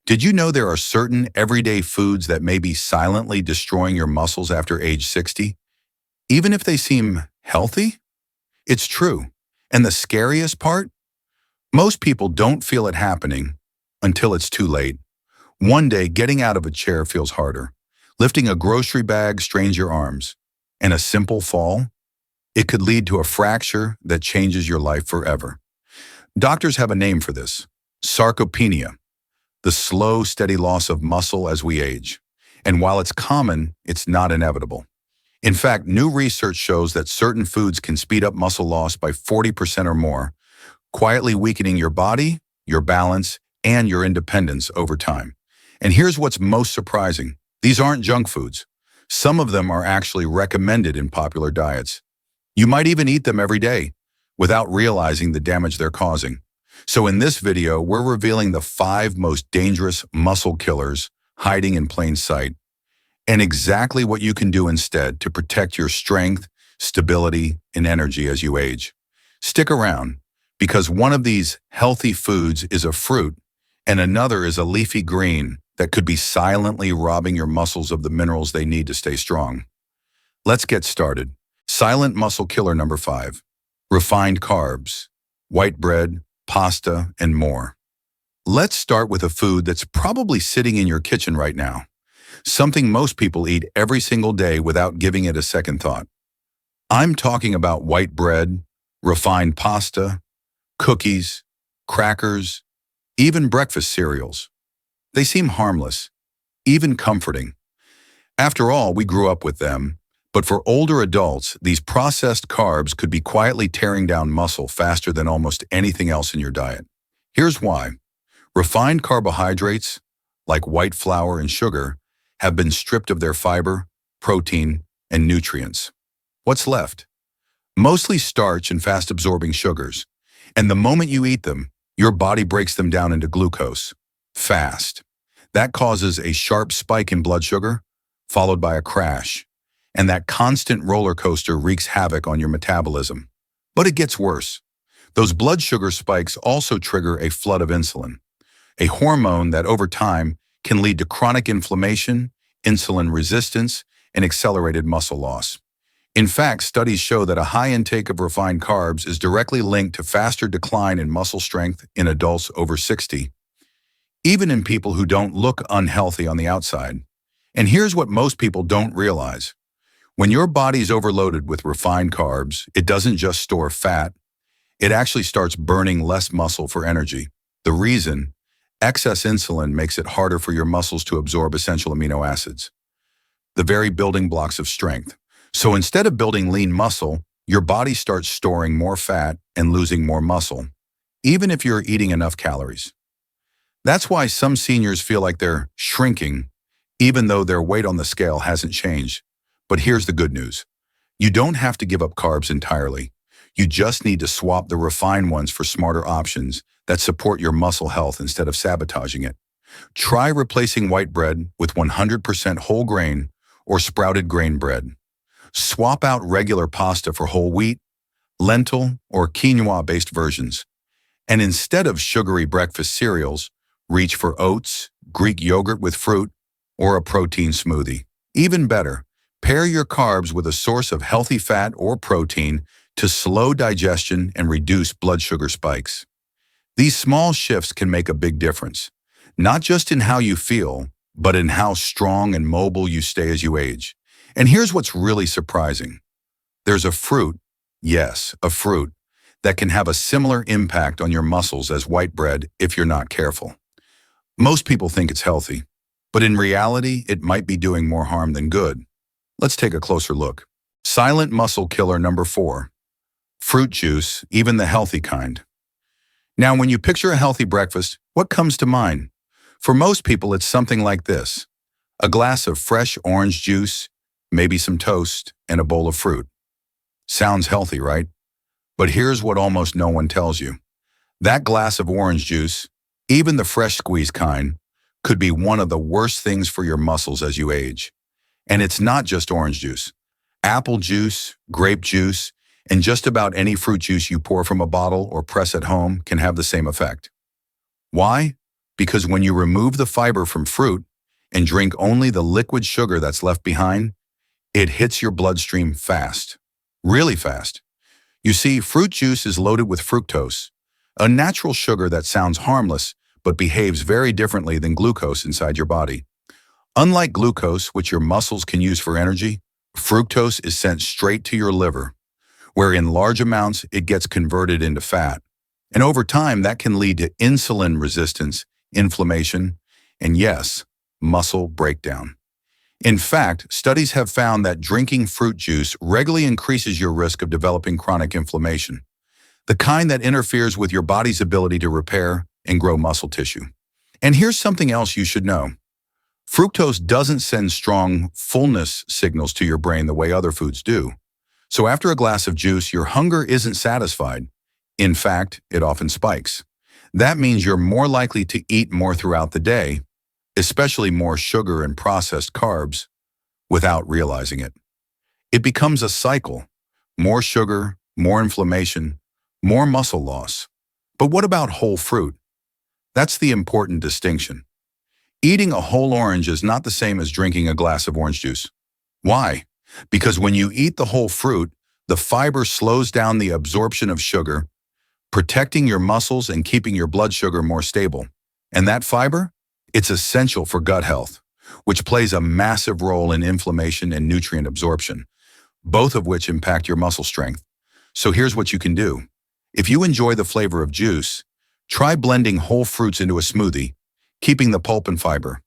Did you know there are certain everyday foods that may be silently destroying your muscles after age 60, even if they seem healthy? It's true. And the scariest part? Most people don't feel it happening until it's too late. One day, getting out of a chair feels harder. Lifting a grocery bag strains your arms. And a simple fall? It could lead to a fracture that changes your life forever. Doctors have a name for this: sarcopenia, the slow, steady loss of muscle as we age. And while it's common, it's not inevitable. In fact, new research shows that certain foods can speed up muscle loss by 40% or more, quietly weakening your body, your balance, and your independence over time. And here's what's most surprising. These aren't junk foods. Some of them are actually recommended in popular diets. You might even eat them every day without realizing the damage they're causing. So in this video, we're revealing the 5 most dangerous muscle killers hiding in plain sight, and exactly what you can do instead to protect your strength, stability, and energy as you age. Stick around, because one of these healthy foods is a fruit, and another is a leafy green that could be silently robbing your muscles of the minerals they need to stay strong. Let's get started. Silent muscle killer number 5. Refined carbs, white bread, pasta, and more. Let's start with a food that's probably sitting in your kitchen right now. Something most people eat every single day without giving it a second thought. I'm talking about white bread, refined pasta, cookies, crackers, even breakfast cereals. They seem harmless, even comforting. After all, we grew up with them, but for older adults, these processed carbs could be quietly tearing down muscle faster than almost anything else in your diet. Here's why. Refined carbohydrates, like white flour and sugar, have been stripped of their fiber, protein, and nutrients. What's left? Mostly starch and fast-absorbing sugars. And the moment you eat them, your body breaks them down into glucose. Fast. That causes a sharp spike in blood sugar, followed by a crash. And that constant roller coaster wreaks havoc on your metabolism. But it gets worse. Those blood sugar spikes also trigger a flood of insulin, a hormone that over time can lead to chronic inflammation, insulin resistance, and accelerated muscle loss. In fact, studies show that a high intake of refined carbs is directly linked to faster decline in muscle strength in adults over 60, even in people who don't look unhealthy on the outside. And here's what most people don't realize. When your body's overloaded with refined carbs, it doesn't just store fat, it actually starts burning less muscle for energy. The reason? Excess insulin makes it harder for your muscles to absorb essential amino acids, the very building blocks of strength. So instead of building lean muscle, your body starts storing more fat and losing more muscle, even if you're eating enough calories. That's why some seniors feel like they're shrinking, even though their weight on the scale hasn't changed. But here's the good news. You don't have to give up carbs entirely. You just need to swap the refined ones for smarter options that support your muscle health instead of sabotaging it. Try replacing white bread with 100% whole grain or sprouted grain bread. Swap out regular pasta for whole wheat, lentil, or quinoa-based versions. And instead of sugary breakfast cereals, reach for oats, Greek yogurt with fruit, or a protein smoothie. Even better, pair your carbs with a source of healthy fat or protein to slow digestion and reduce blood sugar spikes. These small shifts can make a big difference, not just in how you feel, but in how strong and mobile you stay as you age. And here's what's really surprising. There's a fruit, yes, a fruit, that can have a similar impact on your muscles as white bread if you're not careful. Most people think it's healthy, but in reality, it might be doing more harm than good. Let's take a closer look. Silent muscle killer number 4. Fruit juice, even the healthy kind. Now, when you picture a healthy breakfast, what comes to mind? For most people, it's something like this: a glass of fresh orange juice, maybe some toast, and a bowl of fruit. Sounds healthy, right? But here's what almost no one tells you. That glass of orange juice, even the fresh squeezed kind, could be one of the worst things for your muscles as you age. And it's not just orange juice. Apple juice, grape juice, and just about any fruit juice you pour from a bottle or press at home can have the same effect. Why? because when you remove the fiber from fruit and drink only the liquid sugar that's left behind, it hits your bloodstream fast, really fast. You see, fruit juice is loaded with fructose, a natural sugar that sounds harmless but behaves very differently than glucose inside your body. Unlike glucose, which your muscles can use for energy, fructose is sent straight to your liver, where in large amounts it gets converted into fat. And over time, that can lead to insulin resistance, inflammation, and yes, muscle breakdown. In fact, studies have found that drinking fruit juice regularly increases your risk of developing chronic inflammation, the kind that interferes with your body's ability to repair and grow muscle tissue. And here's something else you should know. Fructose doesn't send strong fullness signals to your brain the way other foods do. So after a glass of juice, your hunger isn't satisfied. In fact, it often spikes. That means you're more likely to eat more throughout the day, especially more sugar and processed carbs, without realizing it. It becomes a cycle. More sugar, more inflammation, more muscle loss. But what about whole fruit? That's the important distinction. Eating a whole orange is not the same as drinking a glass of orange juice. Why? Because when you eat the whole fruit, the fiber slows down the absorption of sugar, protecting your muscles and keeping your blood sugar more stable. And that fiber? It's essential for gut health, which plays a massive role in inflammation and nutrient absorption, both of which impact your muscle strength. So here's what you can do. If you enjoy the flavor of juice, try blending whole fruits into a smoothie, keeping the pulp and fiber.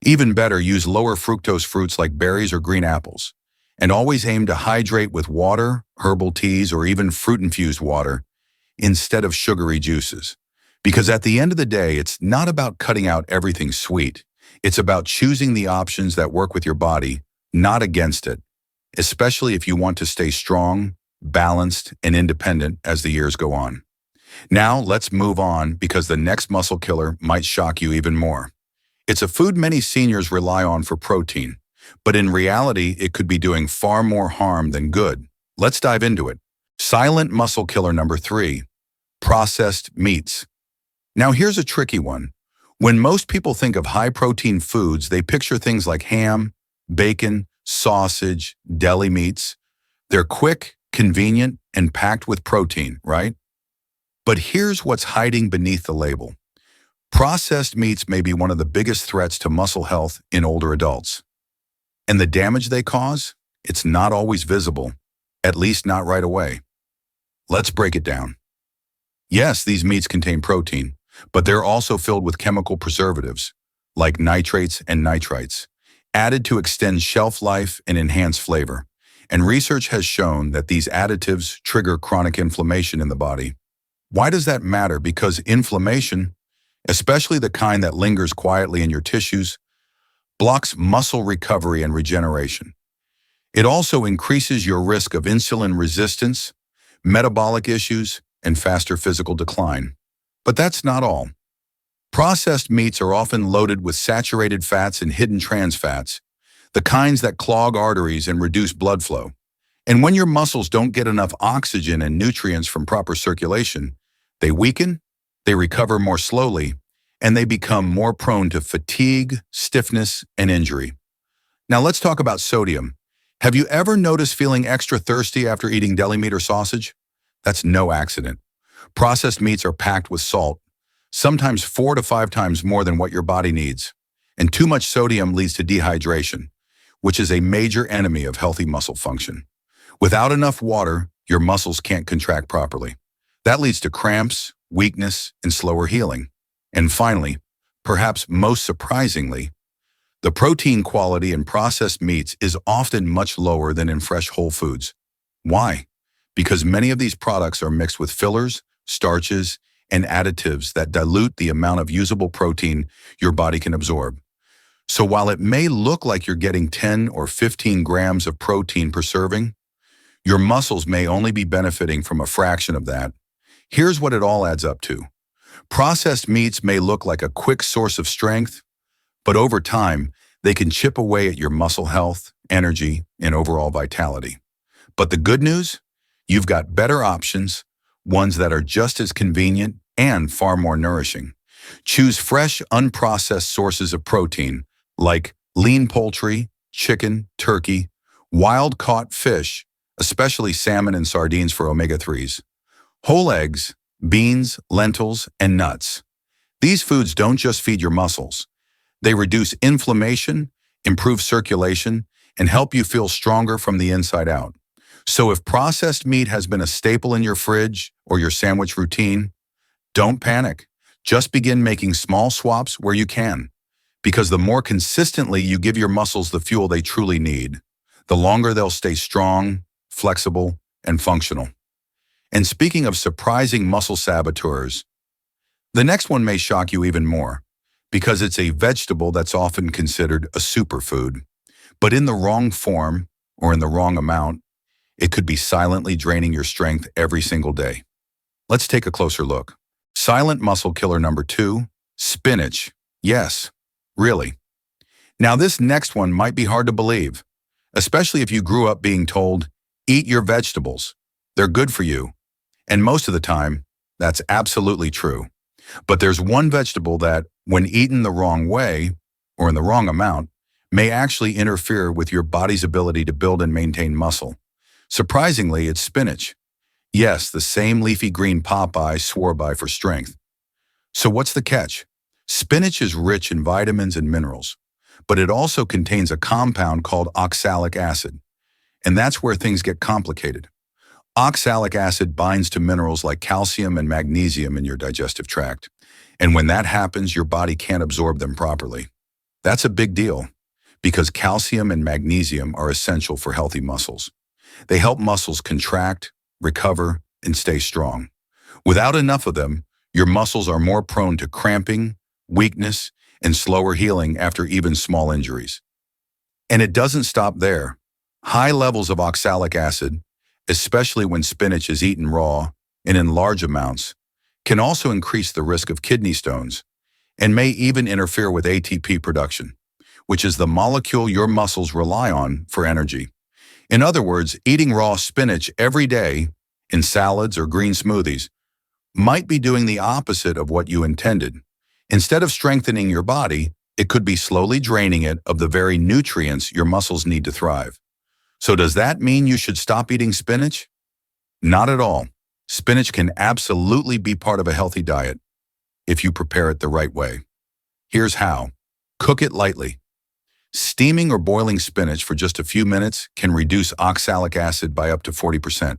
Even better, use lower fructose fruits like berries or green apples. And always aim to hydrate with water, herbal teas, or even fruit-infused water instead of sugary juices. Because at the end of the day, it's not about cutting out everything sweet. It's about choosing the options that work with your body, not against it, especially if you want to stay strong, balanced, and independent as the years go on. Now, let's move on because the next muscle killer might shock you even more. It's a food many seniors rely on for protein, but in reality, it could be doing far more harm than good. Let's dive into it. Silent muscle killer number 3, processed meats. Now here's a tricky one. When most people think of high-protein foods, they picture things like ham, bacon, sausage, deli meats. They're quick, convenient, and packed with protein, right? But here's what's hiding beneath the label. Processed meats may be one of the biggest threats to muscle health in older adults. And the damage they cause? It's not always visible, at least not right away. Let's break it down. Yes, these meats contain protein, but they're also filled with chemical preservatives, like nitrates and nitrites, added to extend shelf life and enhance flavor. And research has shown that these additives trigger chronic inflammation in the body. Why does that matter? Because inflammation, especially the kind that lingers quietly in your tissues, blocks muscle recovery and regeneration. It also increases your risk of insulin resistance, metabolic issues, and faster physical decline. But that's not all. Processed meats are often loaded with saturated fats and hidden trans fats, the kinds that clog arteries and reduce blood flow. And when your muscles don't get enough oxygen and nutrients from proper circulation, they weaken, they recover more slowly, and they become more prone to fatigue, stiffness, and injury. Now let's talk about sodium. Have you ever noticed feeling extra thirsty after eating deli meat or sausage? That's no accident. Processed meats are packed with salt, sometimes 4 to 5 times more than what your body needs. And too much sodium leads to dehydration, which is a major enemy of healthy muscle function. Without enough water, your muscles can't contract properly. That leads to cramps, weakness, and slower healing. And finally, perhaps most surprisingly, the protein quality in processed meats is often much lower than in fresh whole foods. Why? Because many of these products are mixed with fillers, starches, and additives that dilute the amount of usable protein your body can absorb. So while it may look like you're getting 10 or 15 grams of protein per serving, your muscles may only be benefiting from a fraction of that. Here's what it all adds up to. Processed meats may look like a quick source of strength, but over time, they can chip away at your muscle health, energy, and overall vitality. But the good news? You've got better options, ones that are just as convenient and far more nourishing. Choose fresh, unprocessed sources of protein, like lean poultry, chicken, turkey, wild-caught fish, especially salmon and sardines for omega-3s, whole eggs, beans, lentils, and nuts. These foods don't just feed your muscles. They reduce inflammation, improve circulation, and help you feel stronger from the inside out. So if processed meat has been a staple in your fridge or your sandwich routine, don't panic. Just begin making small swaps where you can, because the more consistently you give your muscles the fuel they truly need, the longer they'll stay strong, flexible, and functional. And speaking of surprising muscle saboteurs, the next one may shock you even more, because it's a vegetable that's often considered a superfood. But in the wrong form or in the wrong amount, it could be silently draining your strength every single day. Let's take a closer look. Silent muscle killer number 2, spinach. Yes, really. Now this next one might be hard to believe, especially if you grew up being told, eat your vegetables. They're good for you. And most of the time, that's absolutely true. But there's one vegetable that, when eaten the wrong way or in the wrong amount, may actually interfere with your body's ability to build and maintain muscle. Surprisingly, it's spinach. Yes, the same leafy green Popeye swore by for strength. So what's the catch? Spinach is rich in vitamins and minerals, but it also contains a compound called oxalic acid. And that's where things get complicated. Oxalic acid binds to minerals like calcium and magnesium in your digestive tract. And when that happens, your body can't absorb them properly. That's a big deal, because calcium and magnesium are essential for healthy muscles. They help muscles contract, recover, and stay strong. Without enough of them, your muscles are more prone to cramping, weakness, and slower healing after even small injuries. And it doesn't stop there. High levels of oxalic acid, especially when spinach is eaten raw and in large amounts, can also increase the risk of kidney stones and may even interfere with ATP production, which is the molecule your muscles rely on for energy. In other words, eating raw spinach every day in salads or green smoothies might be doing the opposite of what you intended. Instead of strengthening your body, it could be slowly draining it of the very nutrients your muscles need to thrive. So does that mean you should stop eating spinach? Not at all. Spinach can absolutely be part of a healthy diet if you prepare it the right way. Here's how. Cook it lightly. Steaming or boiling spinach for just a few minutes can reduce oxalic acid by up to 40%.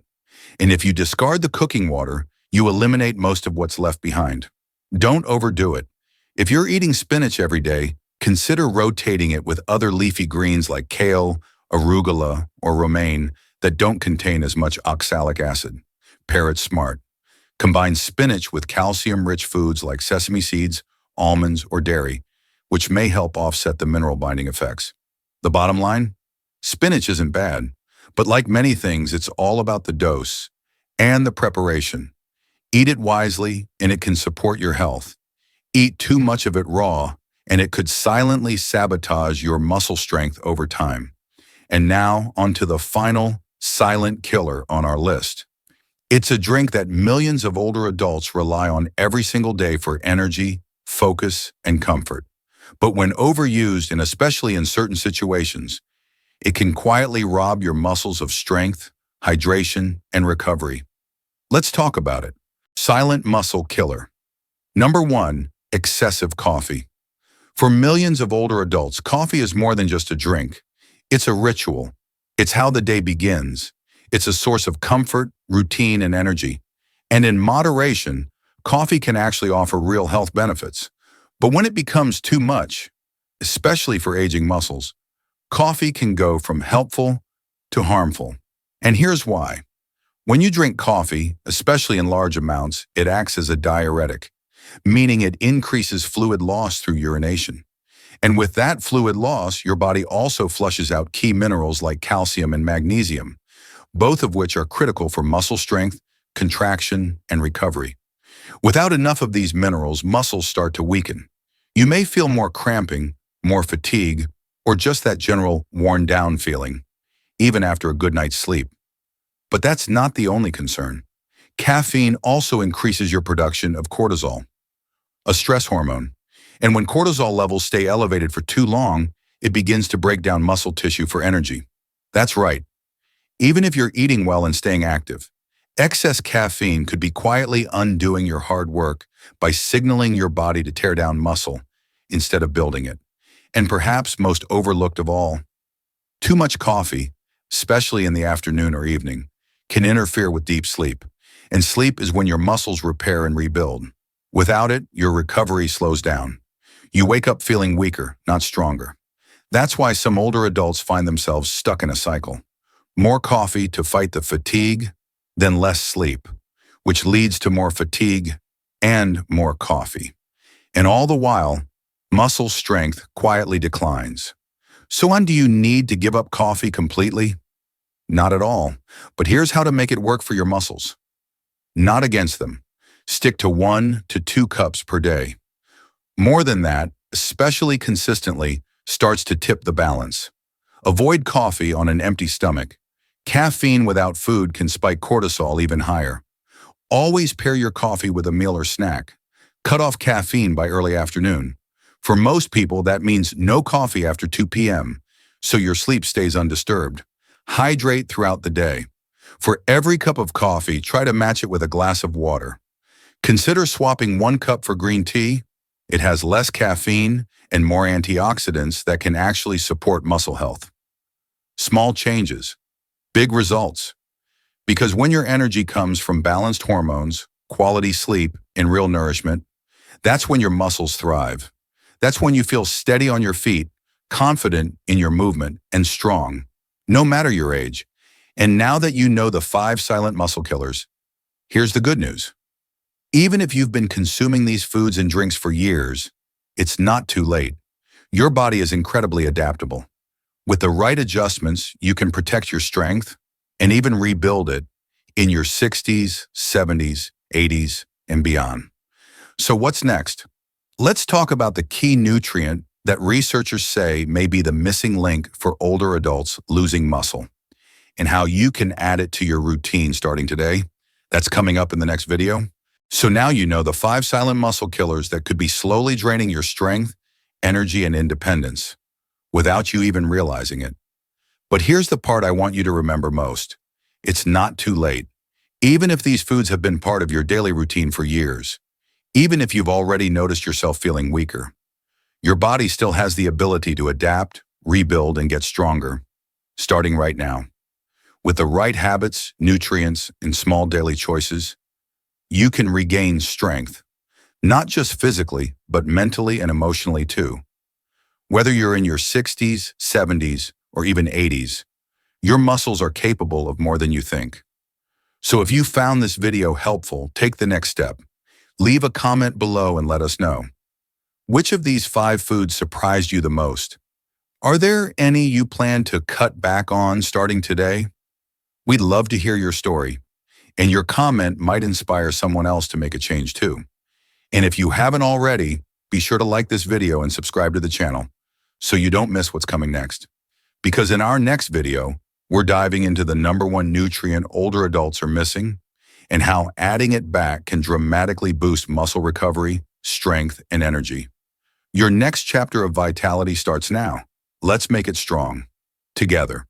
And if you discard the cooking water, you eliminate most of what's left behind. Don't overdo it. If you're eating spinach every day, consider rotating it with other leafy greens like kale, arugula, or romaine that don't contain as much oxalic acid. Pair it smart. Combine spinach with calcium-rich foods like sesame seeds, almonds, or dairy, which may help offset the mineral-binding effects. The bottom line? Spinach isn't bad, but like many things, it's all about the dose and the preparation. Eat it wisely, and it can support your health. Eat too much of it raw, and it could silently sabotage your muscle strength over time. And now, onto the final silent killer on our list. It's a drink that millions of older adults rely on every single day for energy, focus, and comfort. But when overused, and especially in certain situations, it can quietly rob your muscles of strength, hydration, and recovery. Let's talk about it. Silent muscle killer. Number 1, excessive coffee. For millions of older adults, coffee is more than just a drink. It's a ritual. It's how the day begins. It's a source of comfort, routine, and energy. And in moderation, coffee can actually offer real health benefits. But when it becomes too much, especially for aging muscles, coffee can go from helpful to harmful. And here's why. When you drink coffee, especially in large amounts, it acts as a diuretic, meaning it increases fluid loss through urination. And with that fluid loss, your body also flushes out key minerals like calcium and magnesium, both of which are critical for muscle strength, contraction, and recovery. Without enough of these minerals, muscles start to weaken. You may feel more cramping, more fatigue, or just that general worn-down feeling, even after a good night's sleep. But that's not the only concern. Caffeine also increases your production of cortisol, a stress hormone. And when cortisol levels stay elevated for too long, it begins to break down muscle tissue for energy. That's right. Even if you're eating well and staying active, excess caffeine could be quietly undoing your hard work by signaling your body to tear down muscle instead of building it. And perhaps most overlooked of all, too much coffee, especially in the afternoon or evening, can interfere with deep sleep. And sleep is when your muscles repair and rebuild. Without it, your recovery slows down. You wake up feeling weaker, not stronger. That's why some older adults find themselves stuck in a cycle. More coffee to fight the fatigue, then less sleep, which leads to more fatigue and more coffee. And all the while, muscle strength quietly declines. So when do you need to give up coffee completely? Not at all, but here's how to make it work for your muscles. Not against them. Stick to 1 to 2 cups per day. More than that, especially consistently, starts to tip the balance. Avoid coffee on an empty stomach. Caffeine without food can spike cortisol even higher. Always pair your coffee with a meal or snack. Cut off caffeine by early afternoon. For most people, that means no coffee after 2 p.m., so your sleep stays undisturbed. Hydrate throughout the day. For every cup of coffee, try to match it with a glass of water. Consider swapping 1 cup for green tea. It has less caffeine and more antioxidants that can actually support muscle health. Small changes, big results. Because when your energy comes from balanced hormones, quality sleep, and real nourishment, that's when your muscles thrive. That's when you feel steady on your feet, confident in your movement, and strong, no matter your age. And now that you know the 5 silent muscle killers, here's the good news. Even if you've been consuming these foods and drinks for years, it's not too late. Your body is incredibly adaptable. With the right adjustments, you can protect your strength and even rebuild it in your 60s, 70s, 80s, and beyond. So what's next? Let's talk about the key nutrient that researchers say may be the missing link for older adults losing muscle, and how you can add it to your routine starting today. That's coming up in the next video. So now you know the 5 silent muscle killers that could be slowly draining your strength, energy, and independence without you even realizing it. But here's the part I want you to remember most. It's not too late. Even if these foods have been part of your daily routine for years, even if you've already noticed yourself feeling weaker, your body still has the ability to adapt, rebuild, and get stronger, starting right now. With the right habits, nutrients, and small daily choices, you can regain strength, not just physically, but mentally and emotionally too. Whether you're in your 60s, 70s, or even 80s, your muscles are capable of more than you think. So if you found this video helpful, take the next step. Leave a comment below and let us know. Which of these 5 foods surprised you the most? Are there any you plan to cut back on starting today? We'd love to hear your story, and your comment might inspire someone else to make a change too. And if you haven't already, be sure to like this video and subscribe to the channel so you don't miss what's coming next. Because in our next video, we're diving into the #1 nutrient older adults are missing and how adding it back can dramatically boost muscle recovery, strength, and energy. Your next chapter of vitality starts now. Let's make it strong, together.